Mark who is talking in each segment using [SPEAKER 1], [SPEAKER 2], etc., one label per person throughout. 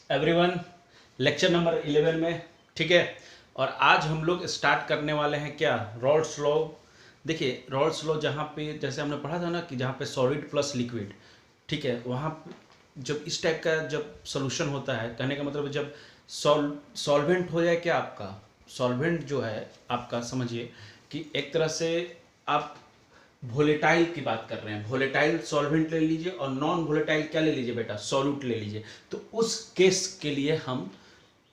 [SPEAKER 1] Everyone, lecture number 11 में। ठीक है, और आज हम लोग स्टार्ट करने वाले हैं क्या, रॉल्स लॉ। देखिए रॉल्स लॉ जहाँ पे जैसे हमने पढ़ा था ना कि जहाँ पे सॉलिड प्लस लिक्विड, ठीक है, वहाँ जब इस टाइप का जब सोल्यूशन होता है, कहने का मतलब जब सॉल्वेंट हो जाए क्या आपका, सॉल्वेंट जो है आपका, समझिए कि एक तरह से आप वोलेटाइल की बात कर रहे हैं, वोलेटाइल सॉल्वेंट ले लीजिए और नॉन वोलेटाइल क्या ले लीजिए बेटा, सॉल्यूट ले लीजिए। तो उस केस के लिए हम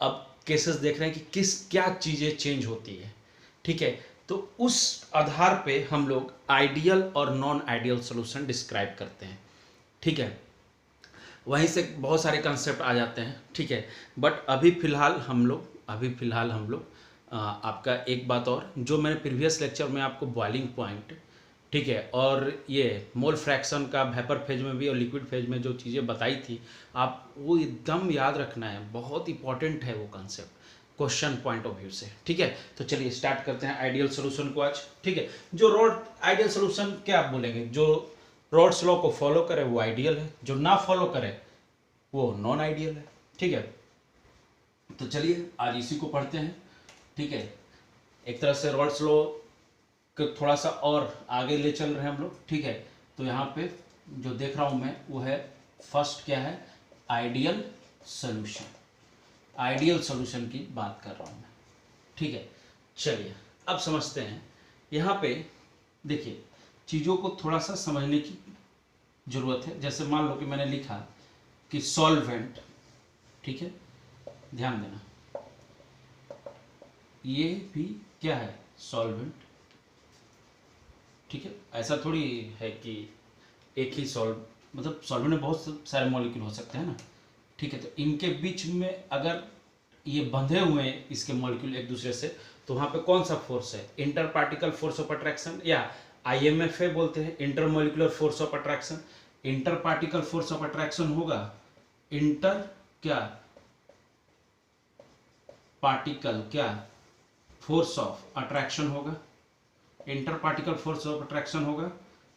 [SPEAKER 1] अब केसेस देख रहे हैं कि किस क्या चीज़ें चेंज होती है। ठीक है, तो उस आधार पे हम लोग आइडियल और नॉन आइडियल सोल्यूशन डिस्क्राइब करते हैं। ठीक है, वहीं से बहुत सारे कंसेप्ट आ जाते हैं। ठीक है, बट अभी फ़िलहाल हम लोग आपका एक बात और जो मैंने प्रीवियस लेक्चर में आपको बॉइलिंग पॉइंट, ठीक है, और ये मोल फ्रैक्शन का वेपर फेज में भी और लिक्विड फेज में जो चीज़ें बताई थी, आप वो एकदम याद रखना है, बहुत इंपॉर्टेंट है वो concept question point of view से। ठीक है, तो चलिए स्टार्ट करते हैं आइडियल सोल्यूशन को आज। ठीक है, जो रोड आइडियल सोल्यूशन क्या आप बोलेंगे, जो रॉल्स लॉ को फॉलो करे वो आइडियल है, जो ना फॉलो करे वो नॉन आइडियल है। ठीक है, तो चलिए आज इसी को पढ़ते हैं। ठीक है, एक तरह से रॉल्स लॉ को थोड़ा सा और आगे ले चल रहे हैं हम लोग। ठीक है, तो यहाँ पे जो देख रहा हूँ मैं वो है फर्स्ट क्या है, आइडियल सोल्यूशन। आइडियल सोल्यूशन की बात कर रहा हूँ मैं। ठीक है, चलिए अब समझते हैं। यहाँ पे देखिए चीज़ों को थोड़ा सा समझने की ज़रूरत है। जैसे मान लो कि मैंने लिखा कि सॉल्वेंट, ठीक है, ध्यान देना, ये भी क्या है, सॉल्वेंट। ठीक है, ऐसा थोड़ी है कि एक ही मतलब सॉल्वेंट में बहुत सारे मॉलिक्यूल हो सकते हैं ना। ठीक है, तो इनके बीच में अगर ये बंधे हुए हैं इसके मॉलिक्यूल एक दूसरे से, तो वहाँ पे कौन सा फोर्स है, inter particle force of attraction, या IMFA बोलते हैं, inter molecular force of attraction. Inter particle force of attraction होगा, इंटर क्या पार्टिकल क्या फोर्स ऑफ अट्रैक्शन होगा, inter particle force of attraction होगा,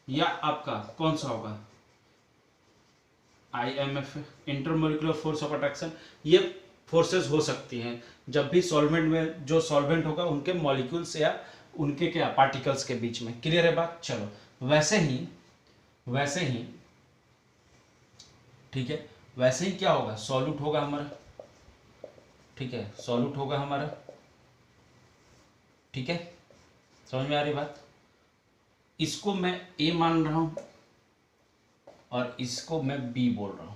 [SPEAKER 1] या आपका कौन सा होगा, IMFA intermolecular force of attraction. ये फोर्सेस हो सकती हैं जब भी सॉल्वेंट में जो सॉल्वेंट होगा उनके मॉलिक्यूल्स या उनके क्या पार्टिकल्स के बीच में। क्लियर है बात। चलो वैसे ही ठीक है, वैसे ही क्या होगा, सॉल्यूट होगा हमारा। ठीक है, सॉल्यूट होगा हमारा। ठीक है, समझ में आ रही बात। इसको मैं A मान रहा हूं और इसको मैं B बोल रहा हूं।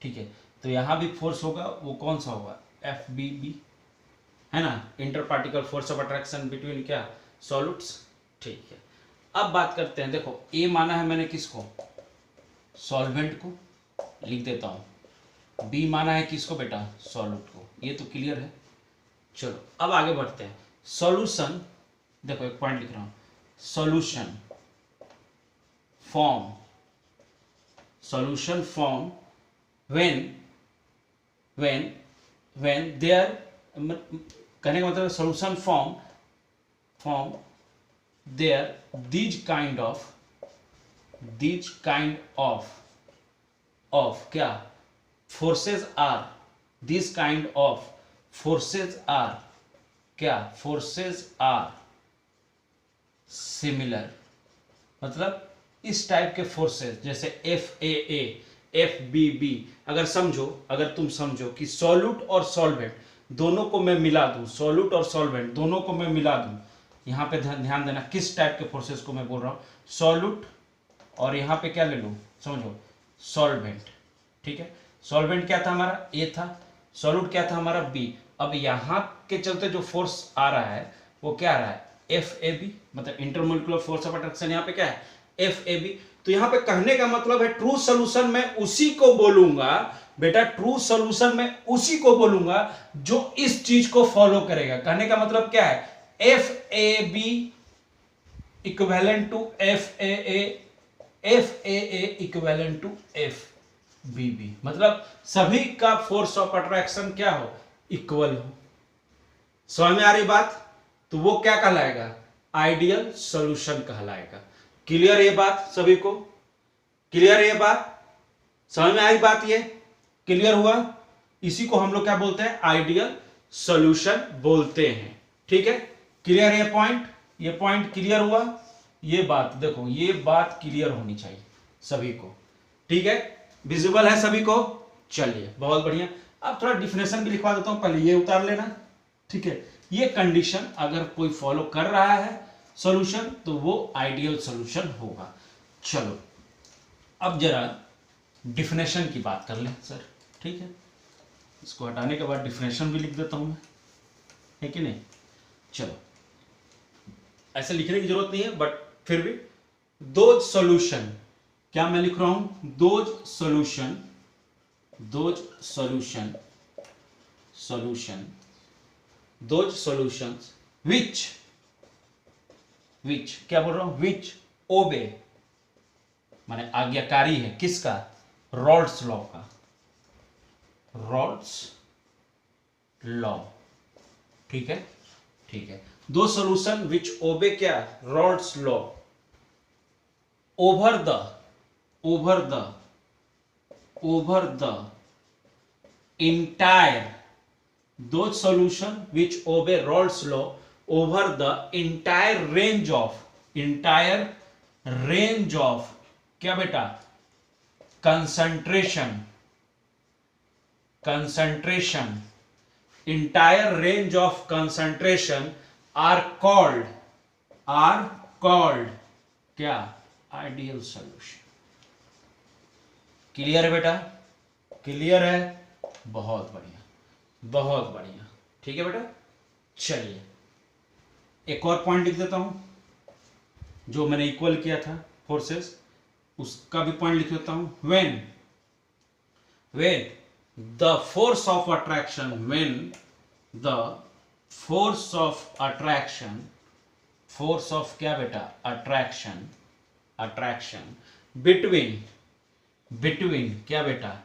[SPEAKER 1] ठीक है, तो यहां भी फोर्स होगा, वो कौन सा होगा, FBB, है ना, inter particle force of attraction between क्या, सॉल्यूट्स। ठीक है, अब बात करते हैं। देखो A माना है मैंने किसको, सॉल्वेंट को, लिख देता हूं। B माना है किसको बेटा, सॉल्यूट को। ये तो क्लियर है। चलो अब आगे बढ़ते हैं। सॉल्यूशन, देखो एक पॉइंट लिख रहा हूं, solution form, solution form when there, कहने का मतलब solution form there these kind of क्या forces are, these kind of forces are क्या, forces are similar, मतलब इस टाइप के फोर्सेस जैसे FAA, FBB, अगर तुम समझो कि सॉल्यूट और सॉल्वेंट दोनों को मैं मिला दूं, सॉल्यूट और सॉल्वेंट दोनों को मैं मिला दूं, यहां पे ध्यान देना किस टाइप के फोर्सेस को मैं बोल रहा हूं, सॉल्यूट और यहां पे क्या ले लूं, समझो, सॉल्वेंट। ठीक है, सॉल्वेंट क्या था हमारा, A था, सॉल्यूट क्या था हमारा, B। अब यहां के चलते जो फोर्स आ रहा है वो क्या आ रहा है, FAB, मतलब इंटरमोलिकुलर फोर्स ऑफ अट्रैक्शन यहां पे क्या है, FAB। तो यहां पे कहने का मतलब है ट्रू सोल्यूशन में उसी को बोलूंगा बेटा, ट्रू सोल्यूशन में उसी को बोलूंगा जो इस चीज को फॉलो करेगा। कहने का मतलब क्या है, FAB equivalent to FAA, FAA equivalent to FBB, मतलब सभी का फोर्स ऑफ अट्रैक्शन क्या हो, इक्वल हो। समझ में आ रही बात। तो वो क्या कहलाएगा, आइडियल सॉल्यूशन कहलाएगा। क्लियर ये बात सभी को, क्लियर ये बात, समझ में आई बात, ये क्लियर हुआ। इसी को हम लोग क्या बोलते हैं, आइडियल सॉल्यूशन बोलते हैं। ठीक है, क्लियर है ये पॉइंट क्लियर हुआ। ये बात देखो, ये बात क्लियर होनी चाहिए सभी को। ठीक है, विजिबल है सभी को। चलिए बहुत बढ़िया। अब थोड़ा डिफिनेशन भी लिखवा देता हूं, पहले ये उतार लेना। ठीक है, ये कंडीशन अगर कोई फॉलो कर रहा है सॉल्यूशन तो वो आइडियल सॉल्यूशन होगा। चलो अब जरा डिफिनेशन की बात कर लें सर। ठीक है, इसको हटाने के बाद डिफिनेशन भी लिख देता हूं मैं, है कि नहीं। चलो, ऐसे लिखने की जरूरत नहीं है, बट फिर भी दो सॉल्यूशन, क्या मैं लिख रहा हूं, दोज सॉल्यूशन दोज सॉल्यूशंस विच क्या बोल रहा हूं, विच ओबे माने आज्ञाकारी है, किसका, रॉल्स लॉ का, रॉल्स लॉ। ठीक है, ठीक है, दो सॉल्यूशन विच ओबे क्या, Rawls law, over the entire, those solution which obey Rolle's law over the entire range of क्या बेटा, concentration, entire range of concentration are called क्या, आइडियल सॉल्यूशन। क्लियर है बेटा, क्लियर है, बहुत बढ़िया, बहुत बढ़िया। ठीक है बेटा, चलिए एक और पॉइंट लिख देता हूं, जो मैंने इक्वल किया था फोर्सेस, उसका भी पॉइंट लिख देता हूं। When the force of attraction, force of क्या बेटा, अट्रैक्शन बिटवीन क्या बेटा,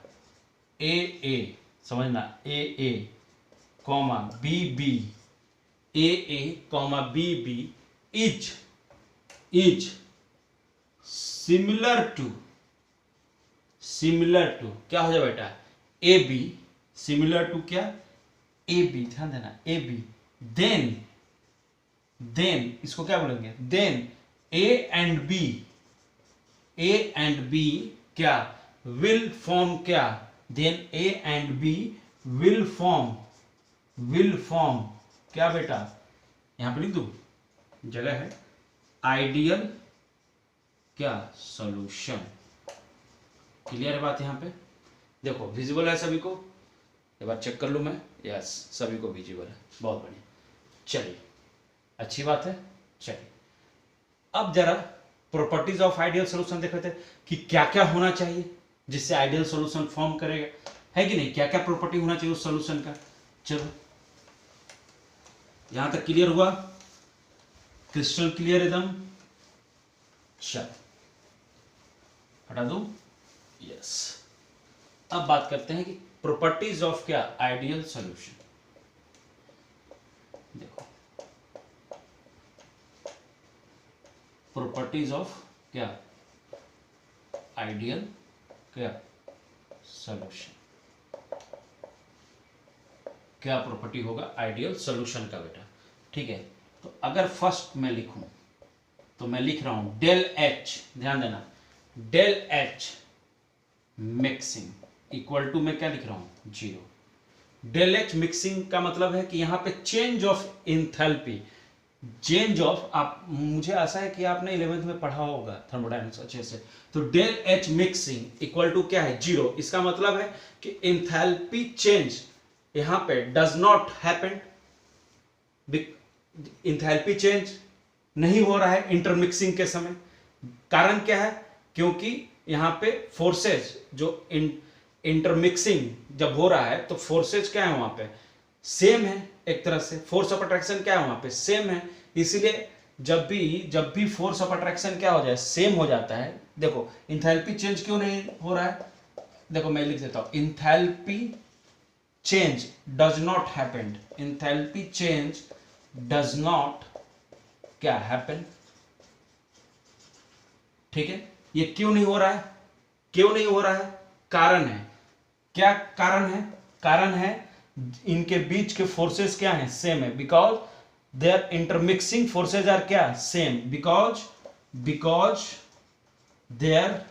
[SPEAKER 1] ए समझना, A comma B is similar to क्या हो जाए बेटा, ए बी सिमिलर टू क्या, ए बी, ध्यान देना, ए बी, देन इसको क्या बोलेंगे, देन ए एंड बी क्या, विल फॉर्म क्या, then A and B will form क्या बेटा, यहां पे लिख दू, जगह है, आइडियल क्या, सॉल्यूशन। क्लियर है बात, यहां पे देखो विजिबल है सभी को, एक बार चेक कर लूं मैं, यस सभी को विजिबल है, बहुत बढ़िया। चलिए अच्छी बात है। चलिए अब जरा प्रॉपर्टीज ऑफ आइडियल सॉल्यूशन देख रहे थे कि क्या क्या होना चाहिए जिससे आइडियल सॉल्यूशन फॉर्म करेगा, है कि नहीं, क्या क्या प्रॉपर्टी होना चाहिए उस सॉल्यूशन का। चलो यहां तक क्लियर हुआ, क्रिस्टल क्लियर एकदम। चलो हटा दूं, यस। अब बात करते हैं कि प्रॉपर्टीज ऑफ क्या, आइडियल सॉल्यूशन। देखो प्रॉपर्टीज ऑफ क्या, आइडियल क्या, सॉल्यूशन। क्या प्रॉपर्टी होगा आइडियल सॉल्यूशन का बेटा। ठीक है, तो अगर फर्स्ट मैं लिखूं तो मैं लिख रहा हूं डेल एच, ध्यान देना, del H mixing equal to, मैं क्या लिख रहा हूं, 0। डेल एच मिक्सिंग का मतलब है कि यहां पे change of enthalpy, change of, आप, मुझे आशा है कि आपने 11th में पढ़ा होगा थर्मोडायनेमिक्स अच्छे से। तो del H mixing equal to क्या है, 0। इसका मतलब है कि इंथैल्पी चेंज यहां पे does not happen, enthalpy change नहीं हो रहा है इंटरमिक्सिंग के समय। कारण क्या है, क्योंकि यहां पे फोर्सेज जो इंटरमिक्सिंग जब हो रहा है तो फोर्सेज क्या है वहां पे, सेम है, एक तरह से फोर्स ऑफ अट्रैक्शन क्या है वहां पे, सेम है। इसीलिए जब भी फोर्स ऑफ अट्रैक्शन क्या हो जाए, सेम हो जाता है। देखो इंथैल्पी चेंज क्यों नहीं हो रहा है, देखो मैं लिख देता हूं, enthalpy change does not happen, enthalpy change does not क्या हैपन। ठीक है, ये क्यों नहीं हो रहा है, क्यों नहीं हो रहा है, कारण है, क्या कारण है, कारण है इनके बीच के फोर्सेस क्या हैं, सेम है, because there intermixing forces are क्या, सेम, बिकॉज देयर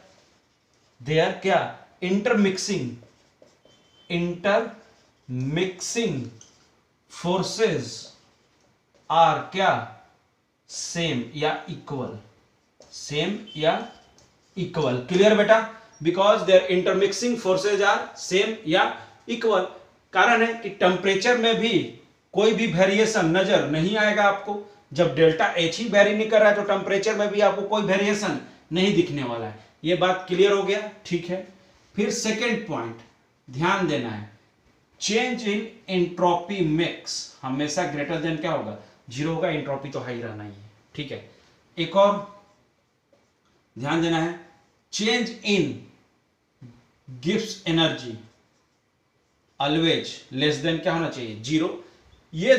[SPEAKER 1] क्या, इंटरमिक्सिंग फोर्सेज आर क्या, सेम या इक्वल। क्लियर बेटा, because there intermixing forces are same या इक्वल। कारण है कि टेम्परेचर में भी कोई भी वेरिएशन नजर नहीं आएगा आपको। जब डेल्टा एच ही वेरी नहीं कर रहा है तो टेम्परेचर में भी आपको कोई वेरिएशन नहीं दिखने वाला है। ये बात क्लियर हो गया, ठीक है। फिर सेकेंड पॉइंट ध्यान देना है, चेंज इन एंट्रोपी मिक्स हमेशा ग्रेटर देन क्या होगा, 0 होगा, एंट्रोपी तो हाई रहना ही है, ठीक है। एक और ध्यान देना है, change in gives energy always less than क्या होना चाहिए, 0। ये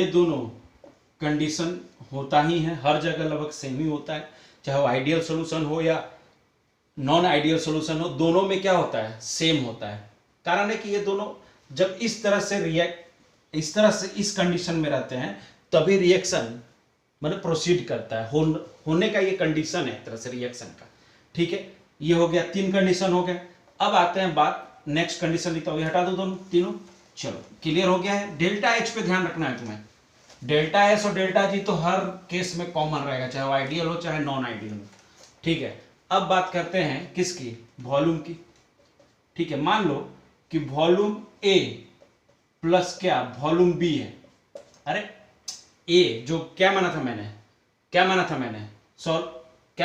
[SPEAKER 1] दोनों कंडीशन होता ही है, हर जगह लगभग सेम ही होता है, चाहे वो आइडियल सॉल्यूशन हो या नॉन आइडियल सॉल्यूशन हो, दोनों में क्या होता है, सेम होता है। कारण है कि ये दोनों जब इस तरह से इस कंडीशन में रहते हैं तभी रिएक्शन मतलब प्रोसीड करता है, होने का ये कंडीशन है एक तरह से रिएक्शन का, ठीक है। ये हो गया, 3 कंडीशन हो गए। अब आते हैं बात नेक्स्ट कंडीशन लिखता हूं, हटा दो दोनों तीनों, चलो क्लियर हो गया है। डेल्टा एच पे ध्यान रखना है तुम्हें, डेल्टा एस और डेल्टा जी तो हर केस में कॉमन रहेगा, चाहे वो आइडियल हो चाहे नॉन आइडियल हो, ठीक है। अब बात करते हैं किसकी, वॉल्यूम की, ठीक है। मान लो कि वॉल्यूम ए प्लस क्या, वॉल्यूम बी है। अरे ए जो क्या माना था मैंने, क्या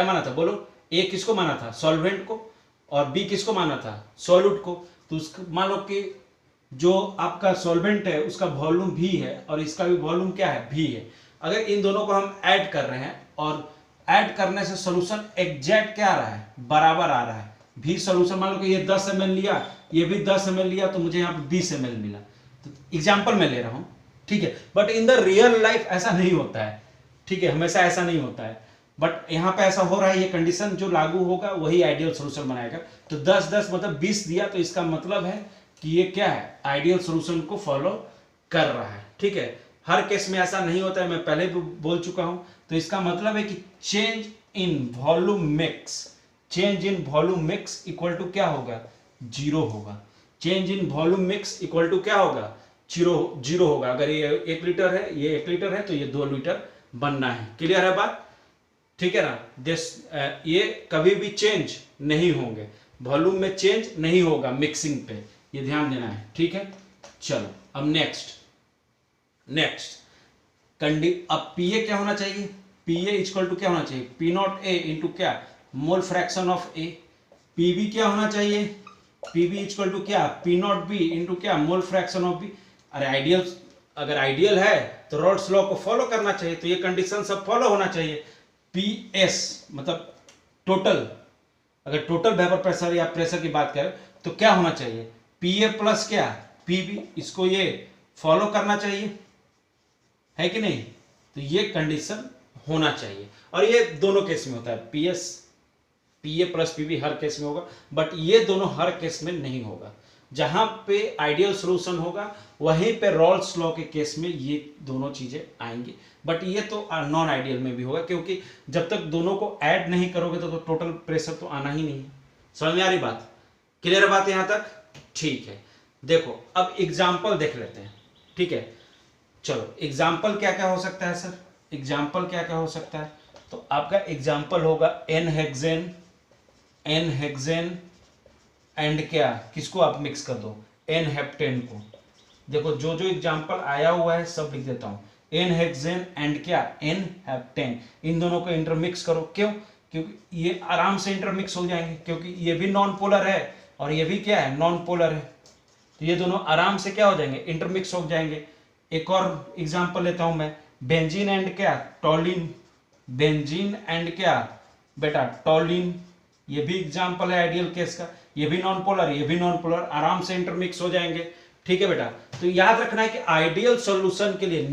[SPEAKER 1] माना था बोलो, ए किसको माना था, सॉल्वेंट को, और बी किसको माना था, सॉल्यूट को। तो मान लो कि जो आपका सॉल्वेंट है उसका वॉल्यूम भी है और इसका भी वॉल्यूम क्या है, भी है। अगर इन दोनों को हम ऐड कर रहे हैं और ऐड करने से सॉल्यूशन एग्जैक्ट क्या आ रहा है, बराबर आ रहा है। भी सॉल्यूशन मान लो कि ये 10 ml लिया, ये भी 10 ml लिया, तो मुझे यहाँ पे 20 ml मिला। तो एग्जाम्पल मैं ले रहा हूँ, ठीक है। But in the real life ऐसा नहीं होता है, ठीक है, हमेशा ऐसा नहीं होता है। बट यहाँ पे ऐसा हो रहा है, ये कंडीशन जो लागू होगा वही आइडियल सॉल्यूशन बनाएगा। तो 10-10 मतलब 20 दिया, तो इसका मतलब है कि ये क्या है, आइडियल सॉल्यूशन को फॉलो कर रहा है, ठीक है। हर केस में ऐसा नहीं होता है, मैं पहले भी बोल चुका हूं। तो इसका मतलब है कि change in volume mix equal to क्या होगा, 0 होगा। Change in volume mix equal to क्या होगा, 0 होगा। अगर ये 1 लीटर है, ये 1 लीटर है, तो ये 2 लीटर बनना है। क्लियर है बात, ठीक है ना। ये कभी भी चेंज नहीं होंगे, वॉल्यूम में चेंज नहीं होगा मिक्सिंग पे, ये ध्यान देना है, ठीक है। चलो अब नेक्स्ट अब पीए क्या होना चाहिए, पीए इक्वल टू क्या होना चाहिए, पी नॉट ए इंटू क्या, mole fraction of A. PB क्या होना चाहिए, पीबी इक्वल टू क्या, पी नॉट बी इंटू क्या, मोल फ्रैक्शन ऑफ बी। अरे अगर आइडियल है तो रॉल्स लॉ को फॉलो करना चाहिए, तो ये कंडीशन सब फॉलो होना चाहिए। पीएस मतलब टोटल, अगर टोटल वेपर प्रेशर या प्रेशर की बात करें तो क्या होना चाहिए, पीए प्लस क्या, पीबी। इसको ये फॉलो करना चाहिए, है कि नहीं। तो ये कंडीशन होना चाहिए, और ये दोनों केस में होता है, पीए प्लस पीबी हर केस में होगा, बट ये दोनों हर केस में नहीं होगा। जहां पे आइडियल सॉल्यूशन होगा वहीं पे रॉल्स लॉ के केस में ये दोनों चीजें आएंगी, बट ये तो नॉन आइडियल में भी होगा, क्योंकि जब तक दोनों को ऐड नहीं करोगे तो टोटल प्रेशर तो आना ही नहीं है। समझ में आ रही बात, क्लियर बात यहां तक, ठीक है। देखो अब एग्जाम्पल देख लेते हैं, ठीक है। चलो एग्जाम्पल क्या क्या हो सकता है सर, एग्जाम्पल क्या क्या हो सकता है, तो आपका एग्जाम्पल होगा एन हेक्सेन एंड क्या, किसको आप मिक्स कर दो, एन हेप्टेन को। देखो जो जो एग्जाम्पल आया हुआ है सब लिख देता हूं, एन हेक्सेन एंड क्या, एन हेप्टेन, इन दोनों को इंटरमिक्स करो। क्यों, क्योंकि ये आराम से इंटरमिक्स हो जाएंगे, क्योंकि ये भी नॉन पोलर है और ये भी क्या है, नॉन पोलर है। तो ये दोनों आराम से क्या हो जाएंगे, इंटरमिक्स हो जाएंगे। एक और एग्जांपल लेता हूं मैं, बेंजीन एंड क्या, टॉलिन, बेंजीन एंड क्या बेटा, टॉलिन। ये भी एग्जांपल है आइडियल केस का, ये भी नॉन पोलर, ये भी नॉन पोलर, आराम से इंटरमिक्स हो जाएंगे, ठीक है बेटा। तो याद रखना है कि आइडियल सॉल्यूशन के लिए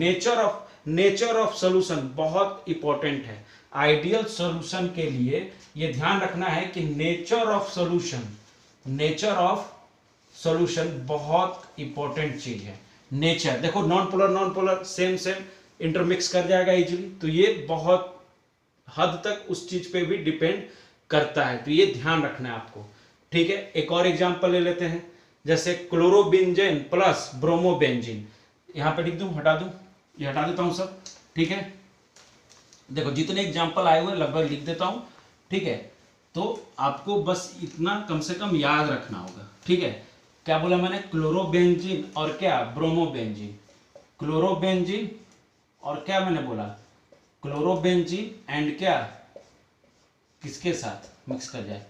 [SPEAKER 1] नेचर ऑफ सॉल्यूशन बहुत इंपॉर्टेंट है। आइडियल सॉल्यूशन के लिए ये ध्यान रखना है कि नेचर ऑफ सॉल्यूशन बहुत इंपॉर्टेंट चीज है। नेचर देखो, नॉन पोलर सेम इंटरमिक्स कर जाएगा इजीली, तो ये बहुत हद तक उस चीज पे भी डिपेंड करता है, तो ये ध्यान रखना है आपको। ठीक है, एक और एग्जांपल ले लेते हैं, जैसे क्लोरोबेंजेन प्लस ब्रोमोबेंजीन। यहां पे लिख दूं, हटा दूं, ये हटा देता हूं सब। ठीक है, देखो जितने एग्जांपल आए हुए लगभग लिख देता हूं। ठीक है, तो आपको बस इतना कम से कम याद रखना होगा। ठीक है, क्या बोला मैंने, क्लोरोबेंजीन और क्या, ब्रोमोबेंजीन। क्लोरोबेंजीन और क्या मैंने बोला, क्लोरोबेंजीन एंड क्या, किसके साथ मिक्स कर जाए,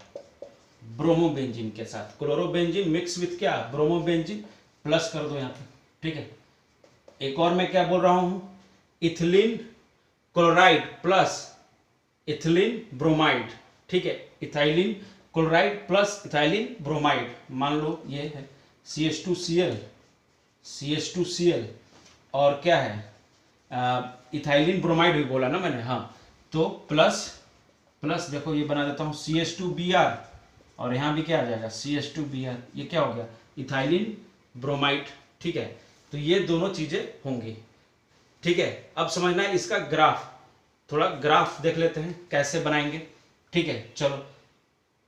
[SPEAKER 1] ब्रोमोबेंजीन के साथ। क्लोरोबेंजीन मिक्स विथ क्या, ब्रोमोबेंजीन, प्लस कर दो यहाँ पे। ठीक है, एक और मैं क्या बोल रहा हूं, ethylene chloride plus ethylene bromide. ठीक है, ethylene chloride plus ethylene bromide. मान लो ये है CH2Cl और क्या है, इथाइलिन ब्रोमाइड भी बोला ना मैंने, हाँ, तो प्लस देखो ये बना देता हूँ CH2Br, और यहाँ भी क्या आ जाएगा CH2Br। ये क्या हो गया, इथाइलिन ब्रोमाइड। ठीक है, तो ये दोनों चीजें होंगी। ठीक है, अब समझना है इसका ग्राफ, थोड़ा ग्राफ देख लेते हैं कैसे बनाएंगे। ठीक है, चलो,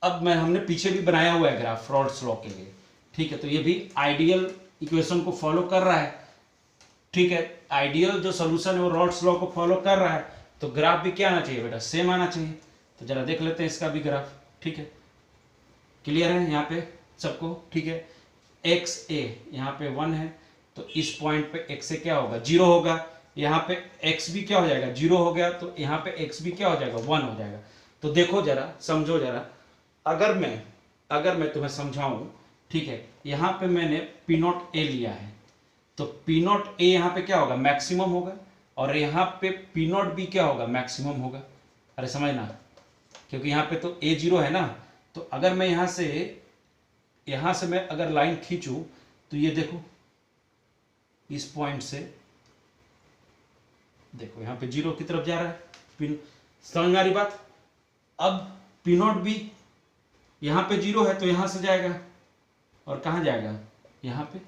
[SPEAKER 1] अब हमने पीछे भी बनाया हुआ है ग्राफ रॉल्स लॉ के लिए। ठीक है, तो ये भी आइडियल इक्वेशन को फॉलो कर रहा है। ठीक है, आइडियल जो सोल्यूशन है वो रॉल्स लॉ को फॉलो कर रहा है, तो ग्राफ भी क्या आना चाहिए बेटा, सेम आना चाहिए। तो जरा देख लेते हैं इसका भी ग्राफ। ठीक है, क्लियर है यहाँ पे सबको। ठीक है, एक्स ए यहाँ पे 1 है, तो इस पॉइंट पे एक्स ए क्या होगा, 0 होगा। यहाँ पे एक्स भी क्या हो जाएगा, 0 हो गया, तो यहाँ पे एक्स भी क्या हो जाएगा, 1 हो जाएगा। तो देखो जरा, समझो जरा, अगर मैं तुम्हें समझाऊं, ठीक है, यहाँ पे मैंने पी नॉट ए लिया है, तो पी नॉट ए यहाँ पे क्या होगा, मैक्सिमम होगा, और यहाँ पे पी नॉट बी क्या होगा, मैक्सिमम होगा। अरे समझना, क्योंकि यहाँ पे तो ए 0 है ना, तो अगर मैं यहाँ से मैं अगर लाइन खींचूं, तो ये देखो इस पॉइंट से देखो यहाँ पे 0 की तरफ जा रहा है। समझ में आ रही बात। अब पी नॉट बी यहाँ पे 0 है, तो यहाँ से जाएगा और कहाँ जाएगा, यहाँ पे,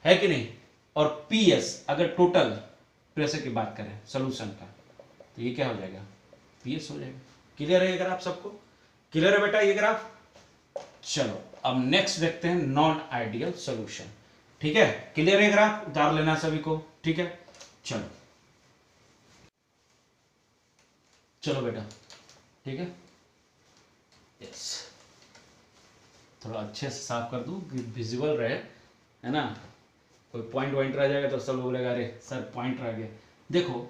[SPEAKER 1] है कि नहीं। और पी एस अगर टोटल प्रेशर की बात करें सोल्यूशन का, तो ये क्या हो जाएगा, पी एस हो जाएगा। क्लियर है ग्राफ सबको, क्लियर है बेटा ये ग्राफ। चलो अब नेक्स्ट देखते हैं नॉन आइडियल सॉल्यूशन। ठीक है, क्लियर है ग्राफ, उतार लेना सभी को। ठीक है, चलो बेटा, ठीक है, यस, थोड़ा अच्छे से साफ कर दूं कि विजिबल रहे, है ना। कोई पॉइंट रह जाएगा तो सब लोग बोलेगा अरे सर पॉइंट रह गया। देखो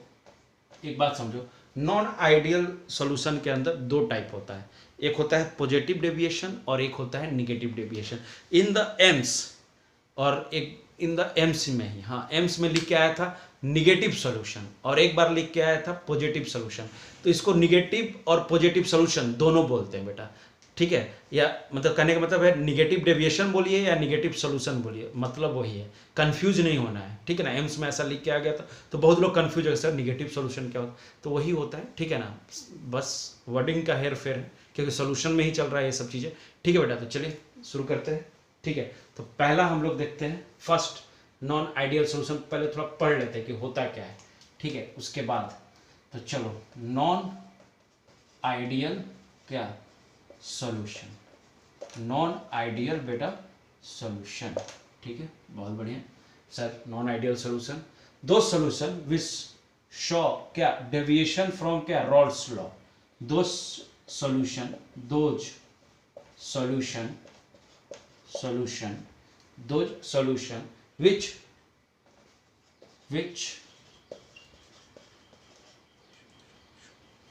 [SPEAKER 1] एक बात समझो, नॉन आइडियल सॉल्यूशन के अंदर 2 टाइप होता है, एक होता है पॉजिटिव डेविएशन और एक होता है negative deviation in the AIIMS, और एक इन द एम्स में ही, हाँ एम्स में लिख के आया था निगेटिव सॉल्यूशन और एक बार लिख के आया था पॉजिटिव सॉल्यूशन। तो इसको निगेटिव और पॉजिटिव सॉल्यूशन दोनों बोलते हैं बेटा। ठीक है, या मतलब कहने का मतलब है निगेटिव डेविएशन बोलिए या निगेटिव सॉल्यूशन बोलिए, मतलब वही है, कंफ्यूज नहीं होना है। ठीक है ना, एम्स में ऐसा लिख के आ गया था तो बहुत लोग कंफ्यूज है सर निगेटिव सॉल्यूशन क्या होता है, तो वही होता है। ठीक है ना, बस वर्डिंग का हेर फेर है क्योंकि सॉल्यूशन में ही चल रहा है ये सब चीज़ें। ठीक है बेटा, तो चलिए शुरू करते हैं। ठीक है, तो पहला हम लोग देखते हैं फर्स्ट नॉन आइडियल सॉल्यूशन, पहले थोड़ा पढ़ लेते हैं कि होता क्या है। ठीक है, उसके बाद तो चलो नॉन आइडियल क्या सॉल्यूशन, नॉन आइडियल बेटा सॉल्यूशन। ठीक है, बहुत बढ़िया सर। नॉन आइडियल सॉल्यूशन, दो सॉल्यूशन विच शो क्या डेविएशन फ्रॉम क्या रॉल्स लॉ, दो सॉल्यूशन which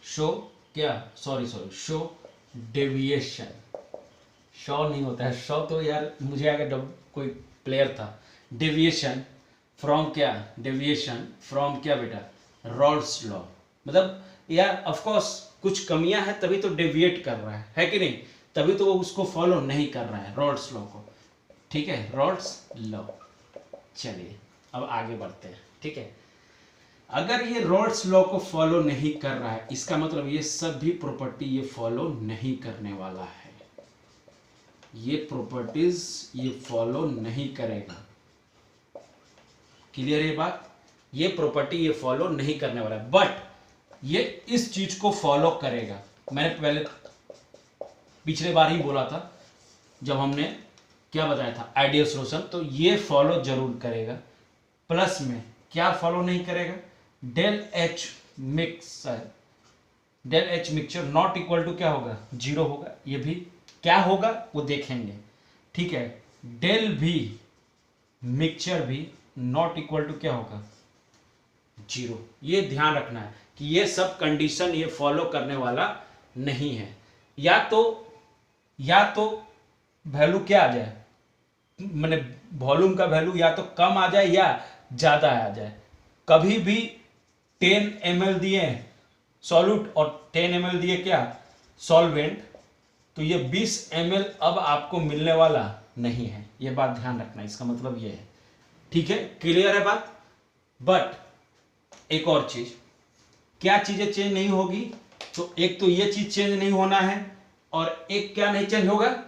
[SPEAKER 1] show क्या show deviation, शो नहीं होता है, शो तो यार मुझे आगे कोई प्लेयर था, डेविएशन फ्रॉम क्या बेटा रॉल्स लॉ, मतलब यार ऑफ कोर्स कुछ कमियां हैं तभी तो डेविएट कर रहा है कि नहीं, तभी तो वो उसको फॉलो नहीं कर रहा है रॉल्स लॉ को। ठीक है, रॉल्स लॉ। चलिए अब आगे बढ़ते हैं। ठीक है, अगर ये रॉल्स लॉ को फॉलो नहीं कर रहा है, इसका मतलब ये सभी प्रॉपर्टी ये फॉलो नहीं करने वाला है। ये प्रॉपर्टीज ये फॉलो नहीं करेगा। क्लियर है बात? ये प्रॉपर्टी ये फॉलो नहीं करने वाला है, बट ये इस चीज को फॉलो करेगा। मैंने पहले पिछले बार ही बोला था जब हमने क्या बताया था, आइडियल सॉल्यूशन, तो ये फॉलो जरूर करेगा। प्लस में क्या फॉलो नहीं करेगा, del H mixture not equal to क्या होगा, 0 होगा। ये भी क्या होगा वो देखेंगे, ठीक है। डेल भी मिक्सचर भी नॉट इक्वल टू क्या होगा, 0। ये ध्यान रखना है कि ये सब कंडीशन ये फॉलो करने वाला नहीं है। या तो वैल्यू क्या आ जाए, मैंने वॉल्यूम का वैल्यू या तो कम आ जाए या ज्यादा आ जाए। कभी भी 10 ml दिए सॉल्यूट और 10 ml दिए क्या सॉल्वेंट, तो ये 20 ml अब आपको मिलने वाला नहीं है। ये बात ध्यान रखना, इसका मतलब ये है, ठीक है। क्लियर है बात? बट एक और चीज, क्या चीजें चेंज नहीं होगी, तो एक तो ये चीज चेंज नहीं होना है, और एक क्या नहीं चेंज होगा,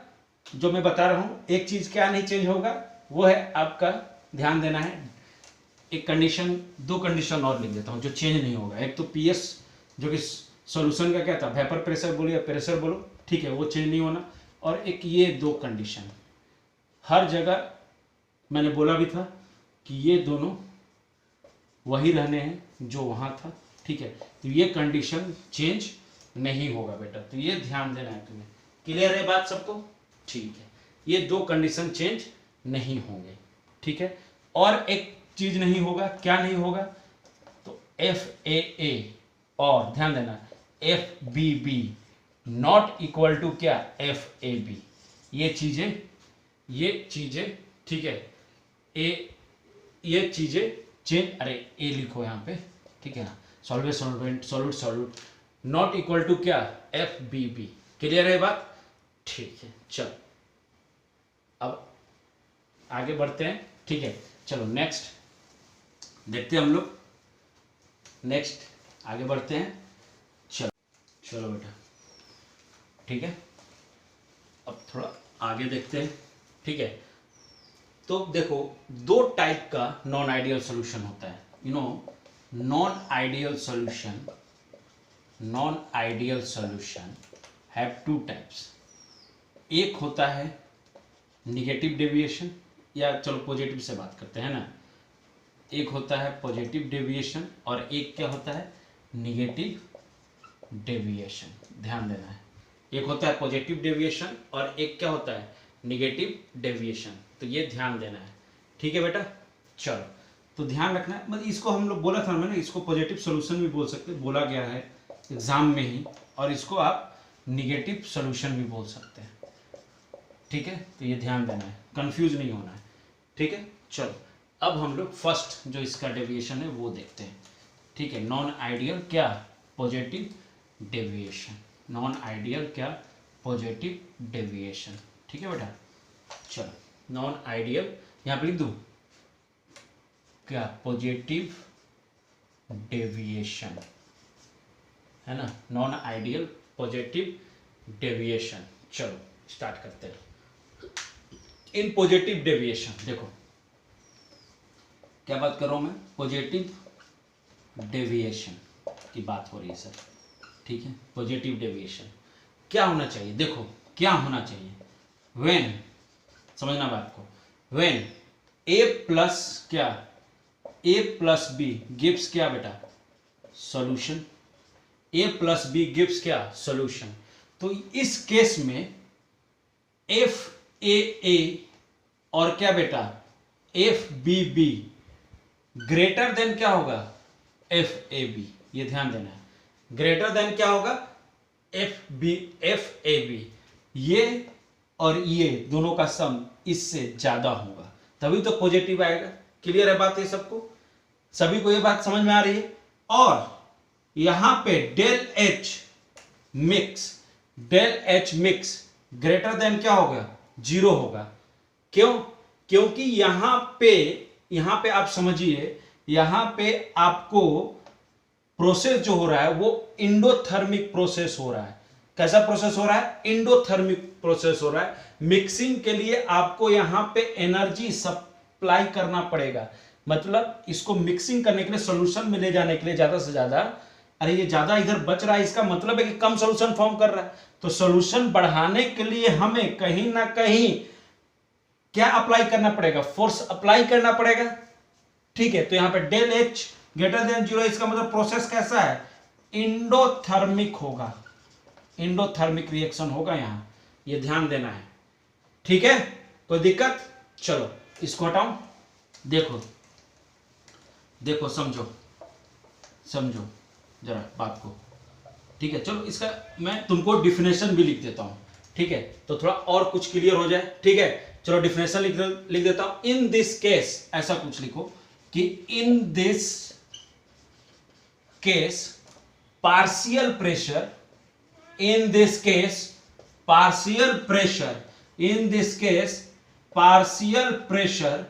[SPEAKER 1] जो मैं बता रहा हूं, एक चीज क्या नहीं चेंज होगा, वो है आपका ध्यान देना है। एक कंडीशन, 2 कंडीशन और लिख देता हूं जो चेंज नहीं होगा। एक तो पीएस जो कि सॉल्यूशन का क्या था, वेपर प्रेशर बोलो या प्रेशर बोलो, ठीक है, वो चेंज नहीं होना। और एक ये 2 कंडीशन हर जगह मैंने बोला भी था कि ये दोनों वही रहने हैं जो वहां था, ठीक है। तो ये कंडीशन चेंज नहीं होगा बेटा, तो ये ध्यान देना है तुम्हें। क्लियर है बात सबको? ठीक है, ये 2 कंडीशन चेंज नहीं होंगे, ठीक है। और एक चीज नहीं होगा, क्या नहीं होगा, तो FAA और ध्यान देना FBB नॉट इक्वल टू क्या FAB। ये चीजें ठीक है, ये चीजें चेंज, अरे ए लिखो यहाँ पे, ठीक है ना, solvent solute not equal to क्या FBB। क्लियर है बात? ठीक है, चलो अब आगे बढ़ते हैं, ठीक है। चलो नेक्स्ट देखते हैं हम लोग, नेक्स्ट आगे बढ़ते हैं। चलो बेटा, ठीक है, अब थोड़ा आगे देखते हैं, ठीक है। तो देखो 2 टाइप का नॉन आइडियल सॉल्यूशन होता है, non ideal solution have 2 types. एक होता है निगेटिव डेविएशन, या चलो पॉजिटिव से बात करते हैं ना। एक होता है पॉजिटिव डेविएशन और एक क्या होता है, निगेटिव डेविएशन। ध्यान देना है, एक होता है पॉजिटिव डेविएशन और एक क्या होता है, निगेटिव डेविएशन। तो ये ध्यान देना है, ठीक है बेटा। चलो तो ध्यान रखना है, मतलब इसको हम लोग बोला था मैंने, इसको पॉजिटिव सॉल्यूशन भी बोल सकते, बोला गया है एग्जाम में ही, और इसको आप निगेटिव सॉल्यूशन भी बोल सकते हैं, ठीक है। तो ये ध्यान देना है, कंफ्यूज नहीं होना है, ठीक है। चलो अब हम लोग फर्स्ट जो इसका डेविएशन है वो देखते हैं, ठीक है। नॉन आइडियल क्या पॉजिटिव डेविएशन, नॉन आइडियल क्या पॉजिटिव डेविएशन, ठीक है बेटा। चलो नॉन आइडियल यहाँ पे लिख दूँ क्या, पॉजिटिव डेविएशन, है ना, नॉन आइडियल पॉजिटिव डेविएशन। चलो स्टार्ट करते हैं। इन पॉजिटिव डेविएशन, देखो क्या बात कर रहा हूं मैं, पॉजिटिव डेविएशन की बात हो रही है सर, ठीक है। पॉजिटिव डेविएशन क्या होना चाहिए, देखो क्या होना चाहिए, व्हेन, समझना बात को, व्हेन A प्लस क्या, A प्लस बी गिव्स क्या बेटा, solution. A plus B gives क्या, सॉल्यूशन। तो इस केस में FAA और क्या बेटा FBB ग्रेटर देन क्या होगा, FAB। ये ध्यान देना है, ग्रेटर देन क्या होगा, FAB। ये और ये दोनों का सम इससे ज्यादा होगा, तभी तो पॉजिटिव आएगा। क्लियर है बात ये सबको, सभी को ये बात समझ में आ रही है। और यहां पे del H mix greater than क्या होगा, 0 होगा। क्यों, क्योंकि यहां पे आप समझिए, यहां पे आपको प्रोसेस जो हो रहा है वो इंडोथर्मिक प्रोसेस हो रहा है। कैसा प्रोसेस हो रहा है, इंडोथर्मिक प्रोसेस हो रहा है। मिक्सिंग के लिए आपको यहां पे एनर्जी सप्लाई करना पड़ेगा, मतलब इसको मिक्सिंग करने के लिए, सोल्यूशन में ले जाने के लिए ज्यादा से ज्यादा, अरे ये ज्यादा इधर बच रहा है, इसका मतलब है कि कम सोल्यूशन फॉर्म कर रहा है। तो सोल्यूशन बढ़ाने के लिए हमें कहीं ना कहीं क्या अप्लाई करना पड़ेगा, फोर्स अप्लाई करना पड़ेगा, ठीक है। तो यहां पे डेल एच ग्रेटर देन 0, इसका मतलब प्रोसेस कैसा है, इंडोथर्मिक होगा, इंडोथर्मिक रिएक्शन होगा, यहां ये ध्यान देना है, ठीक है। कोई दिक्कत, चलो इसको हटाऊं, देखो देखो समझो समझो जरा बात को, ठीक है। चलो इसका मैं तुमको डिफिनेशन भी लिख देता हूं, ठीक है, तो थोड़ा और कुछ क्लियर हो जाए, ठीक है। चलो डिफिनेशन लिख देता हूं। इन दिस केस, ऐसा कुछ लिखो कि in this case partial pressure, in this case partial pressure, in this case partial pressure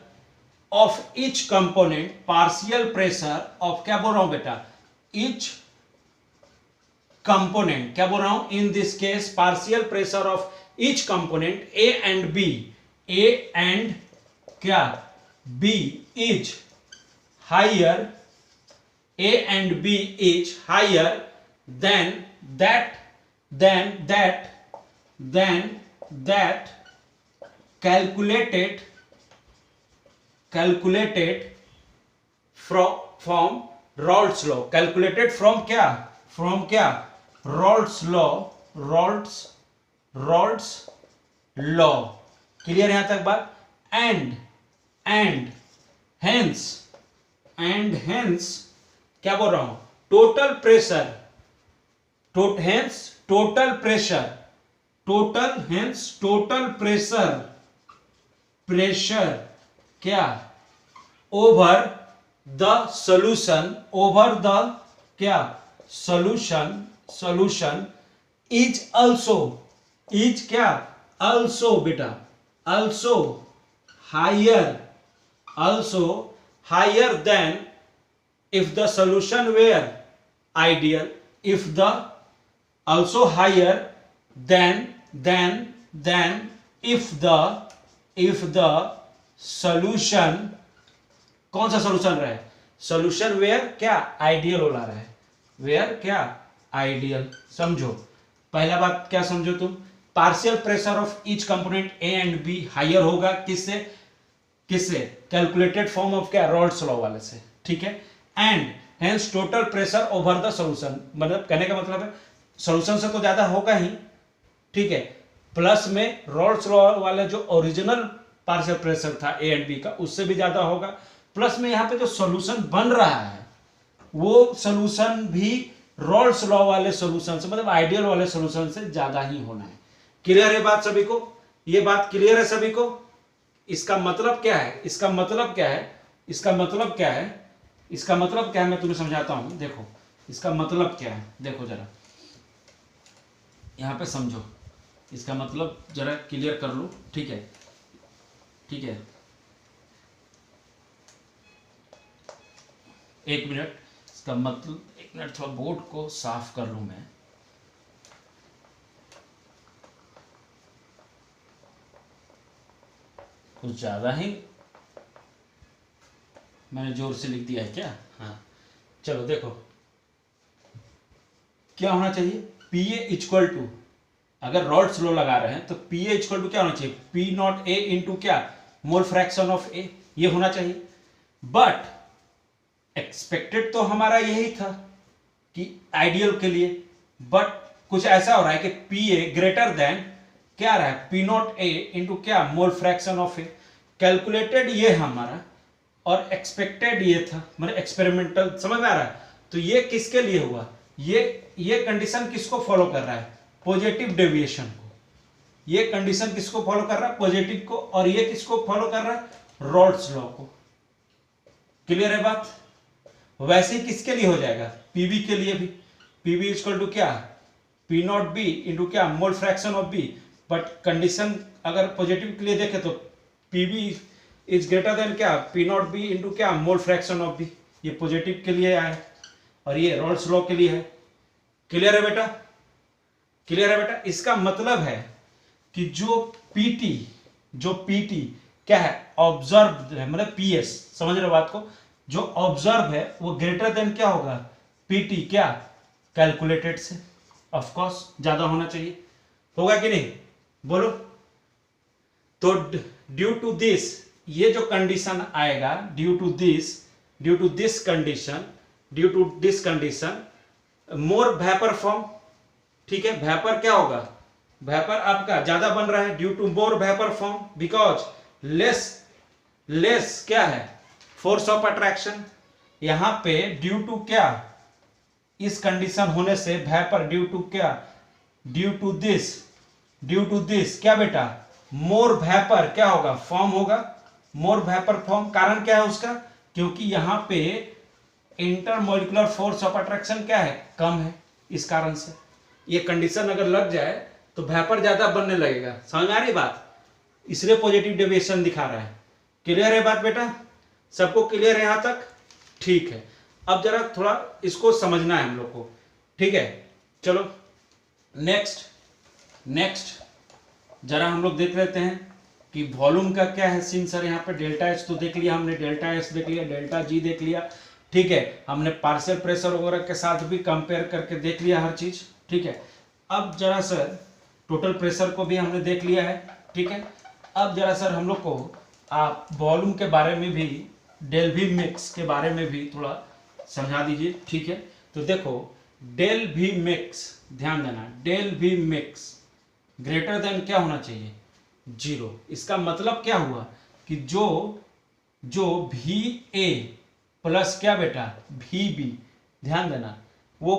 [SPEAKER 1] of each component, partial pressure of, क्या बोल रहा हूं बेटा, each component, क्या बोल रहा हूं, in this case partial pressure of each component A and B, A and क्या B is higher, A and B is higher than that calculated from Raoult's law, calculated from क्या, from क्या, Raoult's law, clear यहां तक बात। and hence क्या बोल रहा हूं, total pressure, hence total pressure क्या, over the क्या solution is क्या, also बेटा, also higher than if the solution were ideal, if the also higher than if the solution, कौन सा सोल्यूशन रहा है, सोल्यूशन वेयर क्या आइडियल हो रहा है, वेयर क्या आइडियल। समझो पहला बात क्या समझो तुम, partial pressure of each component A and B higher होगा किससे, कैलकुलेटेड फॉर्म ऑफ क्या, रॉल्ट्स लॉ वाले से, ठीक है। And hence total pressure over the solution, मतलब कहने का मतलब है सोल्यूशन से तो ज्यादा होगा ही, ठीक है, प्लस में रॉल्ट्स लॉ वाला जो ओरिजिनल पार्शियल प्रेशर था ए एंड बी का उससे भी ज्यादा होगा, प्लस में यहाँ पे जो सोल्यूशन बन रहा है वो सोल्यूशन भी रॉल्ट्स लॉ वाले सोल्यूशन से, मतलब आइडियल वाले सोल्यूशन से ज्यादा ही होना है। क्लियर है बात सभी को, ये बात क्लियर है सभी को। इसका मतलब क्या है, इसका मतलब क्या है, इसका मतलब क्या है, इसका मतलब क्या है, मैं तुम्हें समझाता हूं, देखो इसका मतलब क्या है, देखो जरा यहां पे समझो, इसका मतलब जरा क्लियर कर लो, ठीक है, ठीक है। एक मिनट, इसका मतलब, एक मिनट थोड़ा बोर्ड को साफ कर लूं मैं। कुछ ज्यादा ही मैंने जोर से लिख दिया है क्या, हाँ चलो देखो क्या होना चाहिए, पीए इक्वल टू, अगर रॉल्ट्स लॉ लगा रहे हैं तो पीए इक्वल टू क्या होना चाहिए, पी नॉट ए इंटू क्या, मोल फ्रैक्शन ऑफ ए, ये होना चाहिए। बट एक्सपेक्टेड तो हमारा यही था कि आइडियल के लिए, बट कुछ ऐसा हो रहा है कि पी ए ग्रेटर देन क्या रहा है, पी नॉट ए इंटू क्या, mole fraction of A. Calculated ये हमारा और एक्सपेक्टेड ये था, मतलब एक्सपेरिमेंटल, समझ में आ रहा है। तो ये किसके लिए हुआ, ये कंडीशन किसको फॉलो कर रहा है, पॉजिटिव डेविएशन को, ये कंडीशन किसको फॉलो कर रहा है, पॉजिटिव को, और ये किसको फॉलो कर रहा है, रॉल्ट्स लॉ को। क्लियर है बात। वैसे ही किसके लिए हो जाएगा, पीबी के लिए भी, पीबी इक्वल टू क्या, पी नॉट बी इंटू क्या, mole fraction of B. But condition अगर पॉजिटिव के लिए देखें तो पीबी इज ग्रेटर देन क्या, पी नॉट बी इंटू क्या, मोल फ्रैक्शन ऑफ बी। ये पॉजिटिव के लिए है और ये रॉल्ट्स लॉ के लिए है। क्लियर है बेटा, क्लियर है बेटा? इसका मतलब है कि जो पीटी क्या है, ऑब्जर्व है, मतलब पीएस, समझ रहे हो बात को? जो ऑब्जर्व है वो ग्रेटर देन क्या होगा, पीटी क्या, कैलकुलेटेड से। ऑफ कोर्स ज्यादा होना चाहिए, होगा कि नहीं, बोलो? तो ड्यू टू दिस, ये जो कंडीशन आएगा, due to this condition more vapour form, ठीक है, वेपर क्या होगा, वेपर आपका ज्यादा बन रहा है due to more vapour form, because less क्या है, फोर्स ऑफ अट्रैक्शन। यहां पे ड्यू टू क्या, इस कंडीशन होने से वेपर ड्यू टू क्या, ड्यू टू दिस क्या बेटा, मोर वेपर क्या होगा, फॉर्म होगा, मोर वेपर फॉर्म। कारण क्या है उसका, क्योंकि यहां पे इंटरमोलिकुलर फोर्स ऑफ अट्रैक्शन क्या है, कम है, इस कारण से ये कंडीशन अगर लग जाए तो वेपर ज्यादा बनने लगेगा। समझ में आ रही बात? इसलिए पॉजिटिव डेविएशन दिखा रहा है। क्लियर है बात बेटा? सबको क्लियर है यहां तक? ठीक है, अब जरा थोड़ा इसको समझना है हम लोग को, ठीक है? चलो नेक्स्ट जरा हम लोग देख लेते हैं कि वॉल्यूम का क्या है सीन सर। यहाँ पे डेल्टा एच तो देख लिया हमने, डेल्टा एस देख लिया, डेल्टा जी देख लिया, ठीक है? हमने पार्शियल प्रेशर वगैरह के साथ भी कंपेयर करके देख लिया हर चीज, ठीक है? अब जरा सर टोटल प्रेशर को भी हमने देख लिया है, ठीक है? अब जरा सर हम लोग को आप वॉल्यूम के बारे में भी, डेल वी मिक्स के बारे में भी थोड़ा समझा दीजिए, ठीक है? तो देखो डेल वी मिक्स, ध्यान देना, del V mix greater than क्या होना चाहिए, 0। इसका मतलब क्या हुआ कि जो वी ए प्लस क्या बेटा, वी बी, ध्यान देना, वो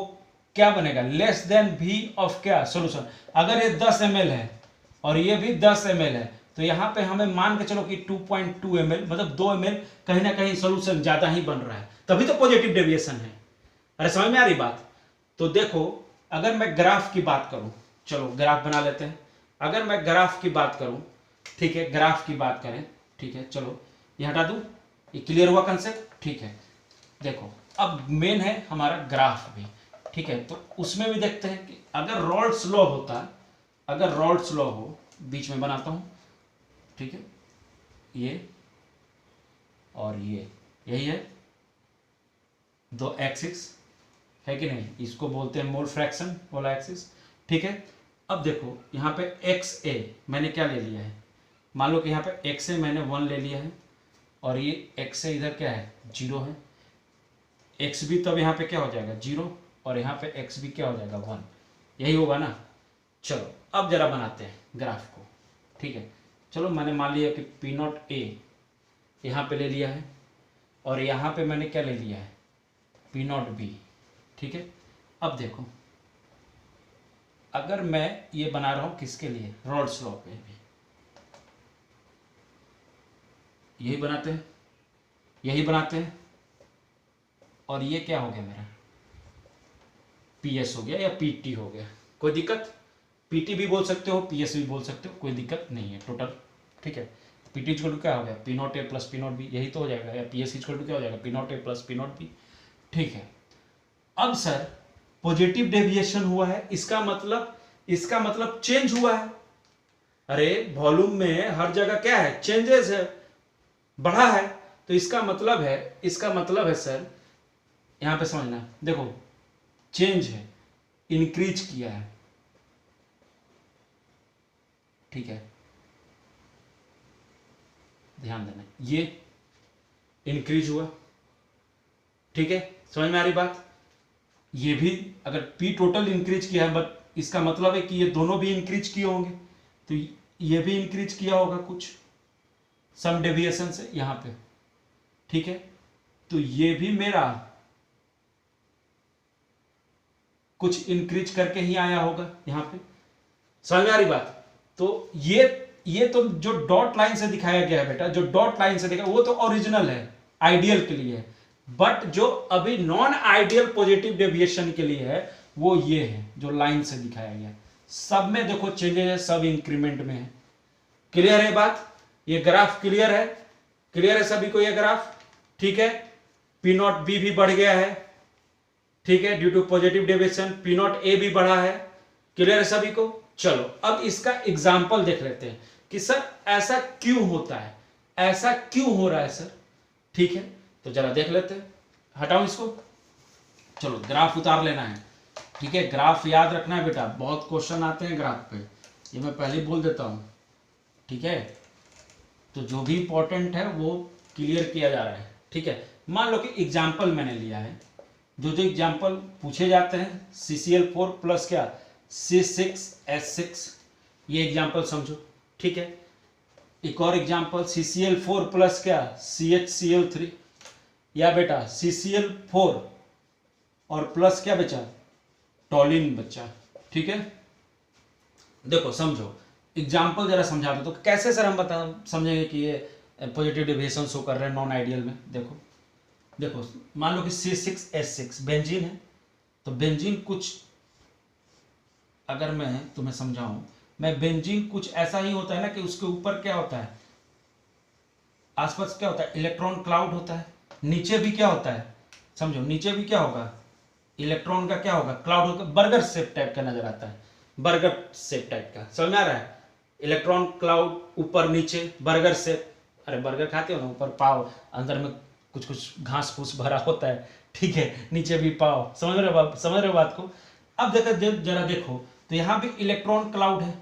[SPEAKER 1] क्या बनेगा, लेस देन वी ऑफ क्या, सोल्यूशन। अगर ये 10 ml है और ये भी 10 ml है, तो यहां पे हमें मान के चलो कि 2.2 ml, मतलब 2 ml कहीं ना कहीं सोल्यूशन ज्यादा ही बन रहा है, तभी तो पॉजिटिव डेविएशन है। अरे समझ में आ रही बात? तो देखो अगर मैं ग्राफ की बात करूं, चलो ग्राफ बना लेते हैं। अगर मैं ग्राफ की बात करूं, ठीक है, ग्राफ की बात करें, ठीक है, चलो ये हटा दूं, ये क्लियर हुआ कंसेप्ट, ठीक है? देखो अब मेन है हमारा ग्राफ भी, ठीक है? तो उसमें भी देखते हैं कि अगर रॉल्स लॉ होता, अगर रॉल्स लॉ हो, बीच में बनाता हूं, ठीक है, ये और ये, यही है, दो एक्सिस है कि नहीं, इसको बोलते हैं मोल फ्रैक्शन वाला एक्सिस, ठीक है? अब देखो यहाँ पे एक्स ए मैंने क्या ले लिया है, मान लो कि यहाँ पे एक्स ए मैंने 1 ले लिया है, और ये एक्स ए इधर क्या है, 0 है, एक्स भी तब यहाँ पे क्या हो जाएगा, 0, और यहाँ पे एक्स भी क्या हो जाएगा, 1, यही होगा ना? चलो अब जरा बनाते हैं ग्राफ को, ठीक है? चलो मैंने मान लिया कि पी नॉट ए यहाँ पे ले लिया है, और यहाँ पे मैंने क्या ले लिया है, पी नॉट बी, ठीक है? अब देखो अगर मैं ये बना रहा हूं किसके लिए, रॉल्स लॉ पे भी यही बनाते हैं, और ये क्या हो गया मेरा, पीएस हो गया या पीटी हो गया, कोई दिक्कत? पीटी भी बोल सकते हो, पीएस भी बोल सकते हो, कोई दिक्कत नहीं है टोटल, ठीक है? पीटी इक्वल टू क्या हो गया, P not A plus P not B, यही तो हो जाएगा, या पीएस इक्वल टू क्या हो जाएगा, P not A plus P not B, ठीक है? अब सर पॉजिटिव डेविएशन हुआ है, इसका मतलब चेंज हुआ है। अरे वॉल्यूम में हर जगह क्या है, चेंजेस है, बढ़ा है, तो इसका मतलब है सर, यहां पे समझना, देखो चेंज है, इंक्रीज किया है, ठीक है? ध्यान देना, ये इंक्रीज हुआ, ठीक है? समझ में आ रही बात? ये भी अगर पी टोटल इंक्रीज किया है, बट इसका मतलब है कि ये दोनों भी इंक्रीज किए होंगे, तो ये भी इंक्रीज किया होगा कुछ सम डेविएशन से यहां पे, ठीक है? तो ये भी मेरा कुछ इंक्रीज करके ही आया होगा यहां पे। समझ में आ रही बात? तो ये तो जो डॉट लाइन से दिखाया गया है बेटा, जो डॉट लाइन से दिखा वो तो ओरिजिनल है, आइडियल के लिए है, बट जो अभी नॉन आइडियल पॉजिटिव डेविएशन के लिए है वो ये है जो लाइन से दिखाया गया। सब में देखो चेंजेस है, सब इंक्रीमेंट में है। क्लियर है बात? ये ग्राफ क्लियर है सभी को ये ग्राफ, ठीक है? पी नॉट बी भी बढ़ गया है, ठीक है, due to positive deviation. P not A भी बढ़ा है, क्लियर है सभी को? चलो अब इसका एग्जाम्पल देख लेते हैं कि सर ऐसा क्यों होता है, ऐसा क्यों हो रहा है सर। ठीक है, तो जरा देख लेते हैं। हटाओ इसको, चलो ग्राफ उतार लेना है। ठीक है, ग्राफ याद रखना है बेटा, बहुत क्वेश्चन आते हैं ग्राफ पे, ये मैं पहले ही बोल देता हूँ। ठीक है, तो जो भी इंपॉर्टेंट है वो क्लियर किया जा रहा है। ठीक है, मान लो कि एग्जाम्पल मैंने लिया है, जो जो एग्जाम्पल पूछे जाते हैं CCl4 प्लस क्या C6H6, ये एग्जाम्पल समझो। ठीक है, एक और एग्जाम्पल CCl4 प्लस क्या CHCl3, या बेटा CCl4 और प्लस क्या बचा टॉलिन बचा। ठीक है, देखो समझो एग्जाम्पल जरा समझा दो। तो कैसे सर हम बता समझेंगे कि ये पॉजिटिव डेविएशन शो कर रहे हैं नॉन आइडियल में? देखो देखो, मान लो कि C6H6 बेंजीन है, तो बेंजीन कुछ, अगर मैं तुम्हें समझाऊं, मैं बेंजीन कुछ ऐसा ही होता है ना कि उसके ऊपर क्या होता है, आसपास क्या होता है, इलेक्ट्रॉन क्लाउड होता है। नीचे भी क्या होता है, समझो नीचे भी क्या होगा, इलेक्ट्रॉन का क्या होगा, क्लाउड होगा। बर्गर शेप टाइप का नजर आता है, बर्गर शेप टाइप का, समझ में आ रहा है? इलेक्ट्रॉन क्लाउड ऊपर नीचे बर्गर शेप। अरे बर्गर खाते हो ना, ऊपर पाव, अंदर में कुछ कुछ घास फूस भरा होता है। ठीक है, नीचे भी पाव, समझ रहे हो बात को? अब देखो जरा देखो, तो यहां भी इलेक्ट्रॉन क्लाउड है,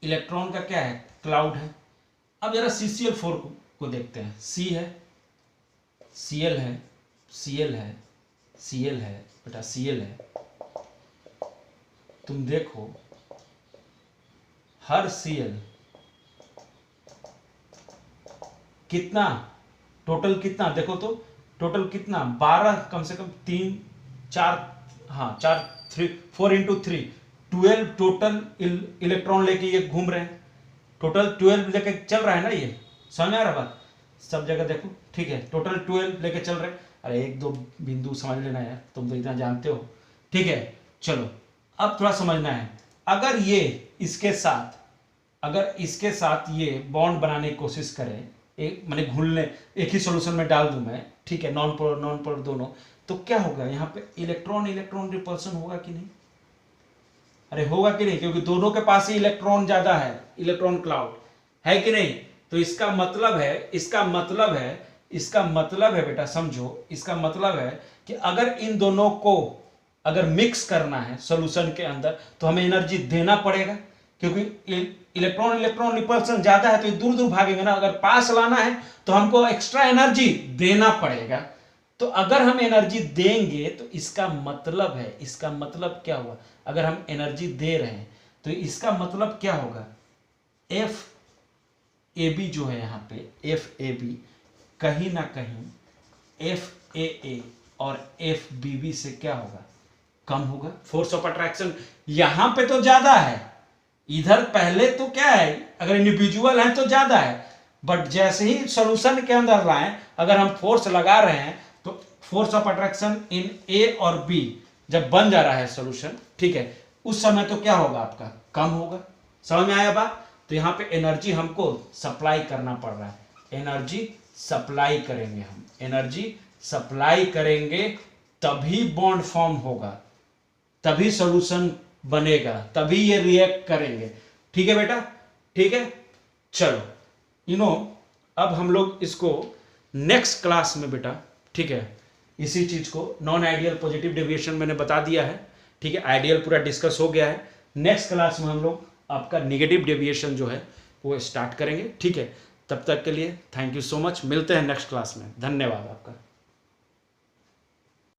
[SPEAKER 1] इलेक्ट्रॉन का क्या है, क्लाउड है। अब जरा CCl4 को देखते हैं। C है, Cl है, Cl है, Cl है बेटा, Cl है। तुम देखो हर Cl कितना, टोटल कितना देखो तो, टोटल कितना 12, कम से कम 3 4, हाँ 4 3 4 इंटू 3 12 टोटल इलेक्ट्रॉन लेके ये घूम रहे हैं। टोटल 12 लेके चल रहा है ना, ये समझ में आ रहा बात? सब जगह देखो। ठीक है, टोटल 12 लेके चल रहे हैं। अरे एक दो बिंदु समझ लेना यार, तुम तो इतना जानते हो। ठीक है, चलो अब थोड़ा समझना है। अगर ये इसके साथ, अगर इसके साथ ये बॉन्ड बनाने की कोशिश करें, एक मैंने घुलने, एक ही सॉल्यूशन में डाल दूं मैं, ठीक है, नॉन पोलर दोनों, तो क्या होगा यहाँ पे, इलेक्ट्रॉन इलेक्ट्रॉन रिपल्सन होगा कि नहीं? अरे होगा कि नहीं, क्योंकि दोनों के पास ही इलेक्ट्रॉन ज्यादा है, इलेक्ट्रॉन क्लाउड है कि नहीं? तो इसका मतलब है बेटा समझो, इसका मतलब है कि अगर इन दोनों को अगर मिक्स करना है सॉल्यूशन के अंदर, तो हमें एनर्जी देना पड़ेगा, क्योंकि इलेक्ट्रॉन इलेक्ट्रॉन रिपल्सन ज्यादा है तो ये दूर दूर भागेंगे ना। अगर पास लाना है तो हमको एक्स्ट्रा एनर्जी देना पड़ेगा। तो अगर हम एनर्जी देंगे तो इसका मतलब है, इसका मतलब क्या हुआ, अगर हम एनर्जी दे रहे हैं तो इसका मतलब क्या होगा, FAB जो है यहाँ पे, FAB कहीं ना कहीं FAA और FBB से क्या होगा, कम होगा। फोर्स ऑफ अट्रैक्शन यहां पे तो ज्यादा है, इधर पहले तो क्या है, अगर इंडिविजुअल है तो ज्यादा है, बट जैसे ही सॉल्यूशन के अंदर लाएं, अगर हम फोर्स लगा रहे हैं तो force of attraction in A और B जब बन जा रहा है सॉल्यूशन, ठीक है, उस समय तो क्या होगा आपका, कम होगा। समझ में आया बात? तो यहां पे एनर्जी हमको सप्लाई करना पड़ रहा है, एनर्जी सप्लाई करेंगे हम, एनर्जी सप्लाई करेंगे तभी बॉन्ड फॉर्म होगा, तभी सॉल्यूशन बनेगा, तभी ये रिएक्ट करेंगे। ठीक है बेटा, ठीक है। चलो अब हम लोग इसको नेक्स्ट क्लास में बेटा, ठीक है, इसी चीज को नॉन आइडियल पॉजिटिव डेविएशन मैंने बता दिया है, ठीक है, आइडियल पूरा डिस्कस हो गया है। नेक्स्ट क्लास में हम लोग आपका नेगेटिव डेविएशन जो है वो स्टार्ट करेंगे, ठीक है। तब तक के लिए थैंक यू सो मच, मिलते हैं नेक्स्ट क्लास में, धन्यवाद आपका।